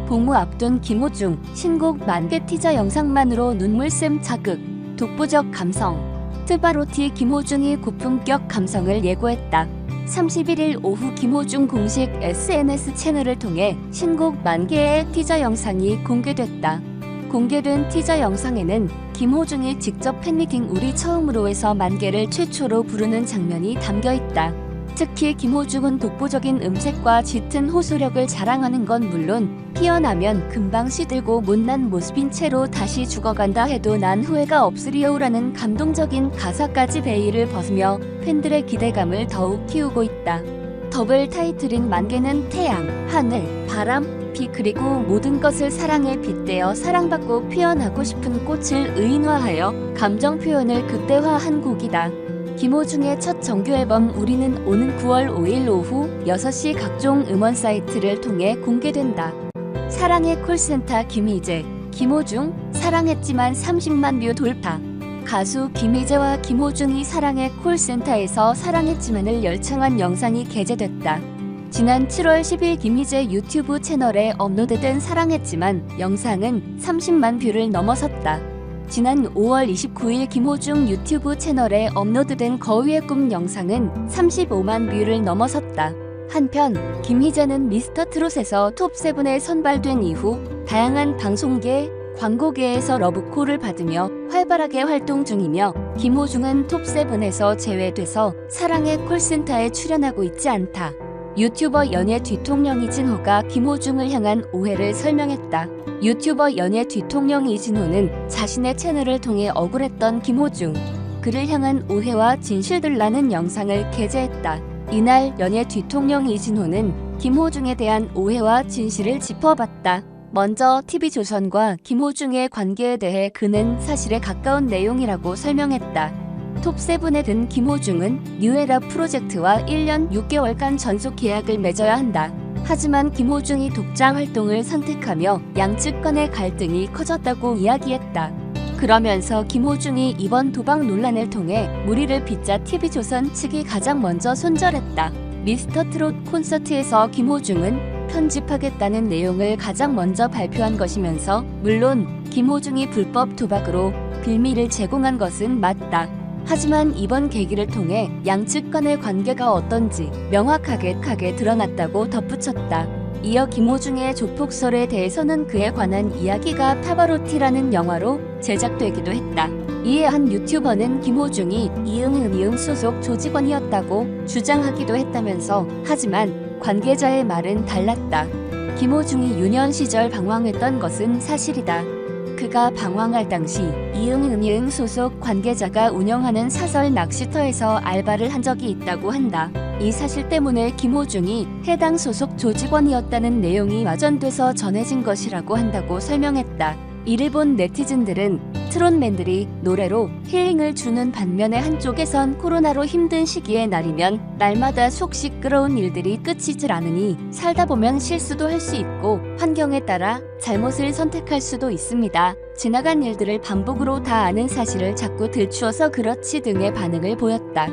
복무 앞둔 김호중, 신곡 만개 티저 영상만으로 눈물샘 자극, 독보적 감성. 트바로티 김호중이 고품격 감성을 예고했다. 31일 오후 김호중 공식 SNS 채널을 통해 신곡 만개의 티저 영상이 공개됐다. 공개된 티저 영상에는 김호중이 직접 팬미팅 우리 처음으로에서 만개를 최초로 부르는 장면이 담겨있다. 특히 김호중은 독보적인 음색과 짙은 호소력을 자랑하는 건 물론 피어나면 금방 시들고 못난 모습인 채로 다시 죽어간다 해도 난 후회가 없으리오라는 감동적인 가사까지 베일을 벗으며 팬들의 기대감을 더욱 키우고 있다. 더블 타이틀인 만개는 태양, 하늘, 바람, 비 그리고 모든 것을 사랑에 빗대어 사랑받고 표현하고 싶은 꽃을 의인화하여 감정 표현을 극대화한 곡이다. 김호중의 첫 정규 앨범 우리는 오는 9월 5일 오후 6시 각종 음원 사이트를 통해 공개된다. 사랑의 콜센터 김희재, 김호중, 사랑했지만 30만 뷰 돌파. 가수 김희재와 김호중이 사랑의 콜센터에서 사랑했지만을 열창한 영상이 게재됐다. 지난 7월 10일 김희재 유튜브 채널에 업로드된 사랑했지만 영상은 30만 뷰를 넘어섰다. 지난 5월 29일 김호중 유튜브 채널에 업로드된 거위의 꿈 영상은 35만 뷰를 넘어섰다. 한편 김희재는 미스터트롯에서 톱7에 선발된 이후 다양한 방송계, 광고계에서 러브콜을 받으며 활발하게 활동 중이며 김호중은 톱7에서 제외돼서 사랑의 콜센터에 출연하고 있지 않다. 유튜버 연예 뒤통령 이진호가 김호중을 향한 오해를 설명했다. 유튜버 연예 뒤통령 이진호는 자신의 채널을 통해 억울했던 김호중, 그를 향한 오해와 진실들라는 영상을 게재했다. 이날 연예 뒤통령 이진호는 김호중에 대한 오해와 진실을 짚어봤다. 먼저 TV조선과 김호중의 관계에 대해 그는 사실에 가까운 내용이라고 설명했다. 톱7에 든 김호중은 뉴에라 프로젝트와 1년 6개월간 전속 계약을 맺어야 한다. 하지만 김호중이 독자 활동을 선택하며 양측 간의 갈등이 커졌다고 이야기했다. 그러면서 김호중이 이번 도박 논란을 통해 무리를 빚자 TV조선 측이 가장 먼저 손절했다. 미스터트롯 콘서트에서 김호중은 편집하겠다는 내용을 가장 먼저 발표한 것이면서 물론 김호중이 불법 도박으로 빌미를 제공한 것은 맞다. 하지만 이번 계기를 통해 양측 간의 관계가 어떤지 명확하게 드러났다고 덧붙였다. 이어 김호중의 조폭설에 대해서는 그에 관한 이야기가 파바로티라는 영화로 제작되기도 했다. 이에 한 유튜버는 김호중이 이응이응 소속 조직원이었다고 주장하기도 했다면서 하지만 관계자의 말은 달랐다. 김호중이 유년 시절 방황했던 것은 사실이다. 그가 방황할 당시 이응이응 소속 관계자가 운영하는 사설 낚시터에서 알바를 한 적이 있다고 한다. 이 사실 때문에 김호중이 해당 소속 조직원이었다는 내용이 와전돼서 전해진 것이라고 한다고 설명했다. 이를 본 네티즌들은 트롯맨들이 노래로 힐링을 주는 반면에 한쪽에선 코로나로 힘든 시기의 날이면 날마다 속 시끄러운 일들이 끝이질 않으니 살다 보면 실수도 할 수 있고 환경에 따라 잘못을 선택할 수도 있습니다. 지나간 일들을 반복으로 다 아는 사실을 자꾸 들추어서 그렇지 등의 반응을 보였다.